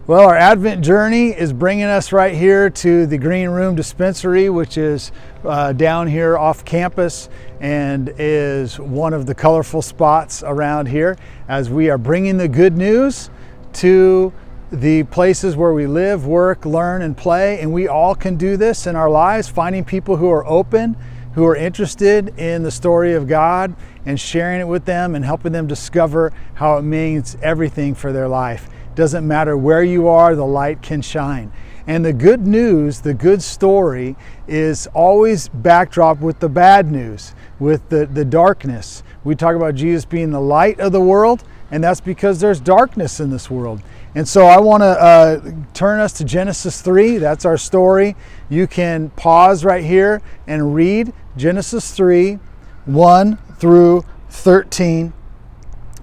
Well, our Advent journey is bringing us right here to the Green Room Dispensary, which is down here off campus and is one of the colorful spots around here as we are bringing the good news to the places where we live, work, learn, and play. And we all can do this in our lives, finding people who are open, who are interested in the story of God and sharing it with them and helping them discover how it means everything for their life. Doesn't matter where you are, the light can shine. And the good news, the good story, is always backdrop with the bad news, with the darkness. We talk about Jesus being the light of the world, and that's because there's darkness in this world. And so I want to turn us to Genesis 3. That's our story. You can pause right here and read Genesis 3, 1 through 13.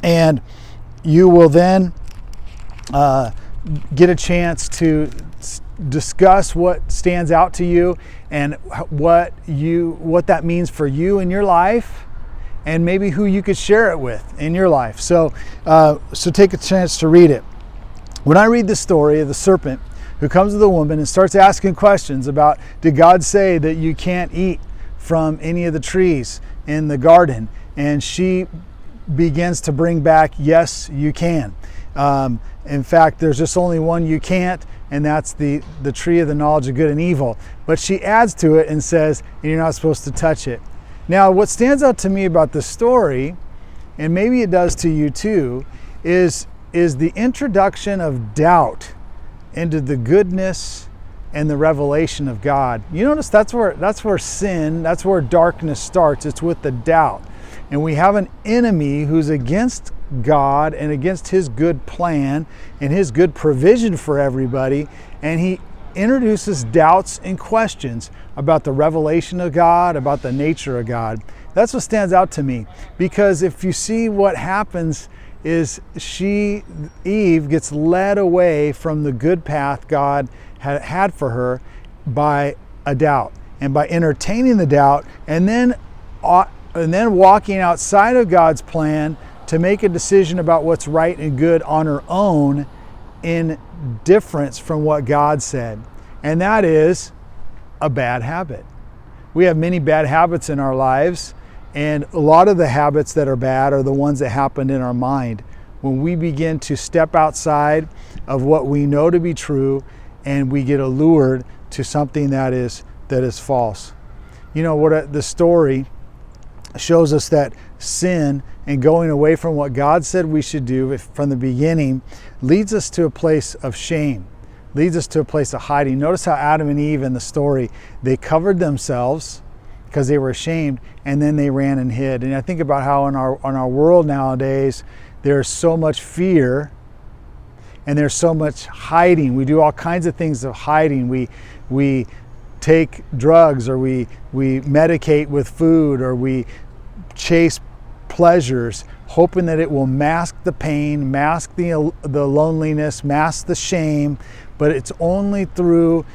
And you will then get a chance to discuss what stands out to you and what that means for you in your life, and maybe who you could share it with in your life. So take a chance to read it. When I read the story of the serpent who comes to the woman and starts asking questions about, did God say that you can't eat from any of the trees in the garden? And she begins to bring back, yes, you can. In fact, there's just only one you can't, and that's the tree of the knowledge of good and evil. But she adds to it and says, and you're not supposed to touch it. Now, what stands out to me about this story, and maybe it does to you too, is the introduction of doubt into the goodness and the revelation of God. You notice that's where sin, that's where darkness starts. It's with the doubt. And we have an enemy who's against God and against his good plan and his good provision for everybody. And he introduces doubts and questions about the revelation of God, about the nature of God. That's what stands out to me. Because if you see what happens is Eve gets led away from the good path God had for her by a doubt. And by entertaining the doubt and then walking outside of God's plan to make a decision about what's right and good on her own in difference from what God said. And that is a bad habit. We have many bad habits in our lives, and a lot of the habits that are bad are the ones that happened in our mind when we begin to step outside of what we know to be true and we get allured to something that is false. You know what the story shows us, that sin and going away from what God said we should do from the beginning leads us to a place of shame, leads us to a place of hiding. Notice how Adam and Eve in the story, they covered themselves because they were ashamed, and then they ran and hid. And I think about how in our world nowadays there's so much fear and there's so much hiding. We do all kinds of things of hiding. We take drugs, or we medicate with food, or we chase pleasures hoping that it will mask the pain, mask the loneliness, mask the shame. But it's only through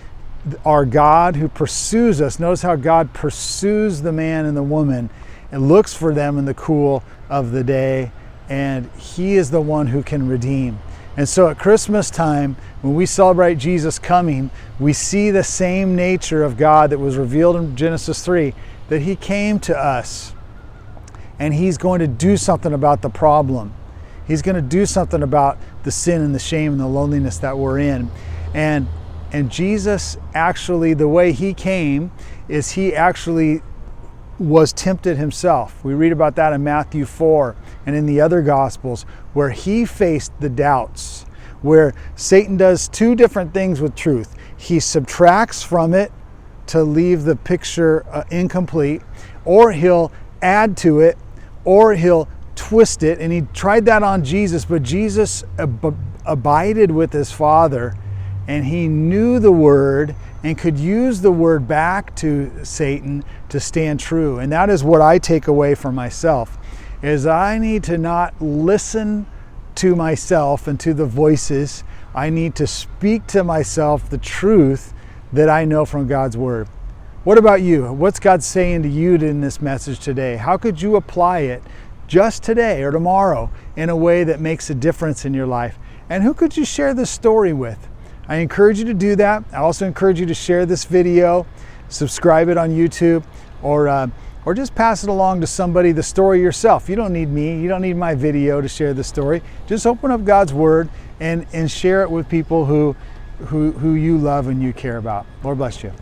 our God who pursues us. Notice how God pursues the man and the woman and looks for them in the cool of the day, and he is the one who can redeem. And so at Christmas time, when we celebrate Jesus coming, we see the same nature of God that was revealed in Genesis 3, that he came to us and he's going to do something about the problem. He's going to do something about the sin and the shame and the loneliness that we're in. And Jesus actually, the way he came is he actually was tempted himself. We read about that in Matthew 4 and in the other Gospels, where he faced the doubts, where Satan does two different things with truth. He subtracts from it to leave the picture incomplete, or he'll add to it, or he'll twist it. And he tried that on Jesus, but Jesus abided with his Father, and he knew the word and could use the word back to Satan to stand true. And that is what I take away for myself, is I need to not listen to myself and to the voices. I need to speak to myself the truth that I know from God's word. What about you? What's God saying to you in this message today? How could you apply it just today or tomorrow in a way that makes a difference in your life? And who could you share this story with? I encourage you to do that. I also encourage you to share this video, subscribe it on YouTube, or just pass it along to somebody, the story yourself. You don't need me, you don't need my video to share the story. Just open up God's Word and share it with people who you love and you care about. Lord bless you.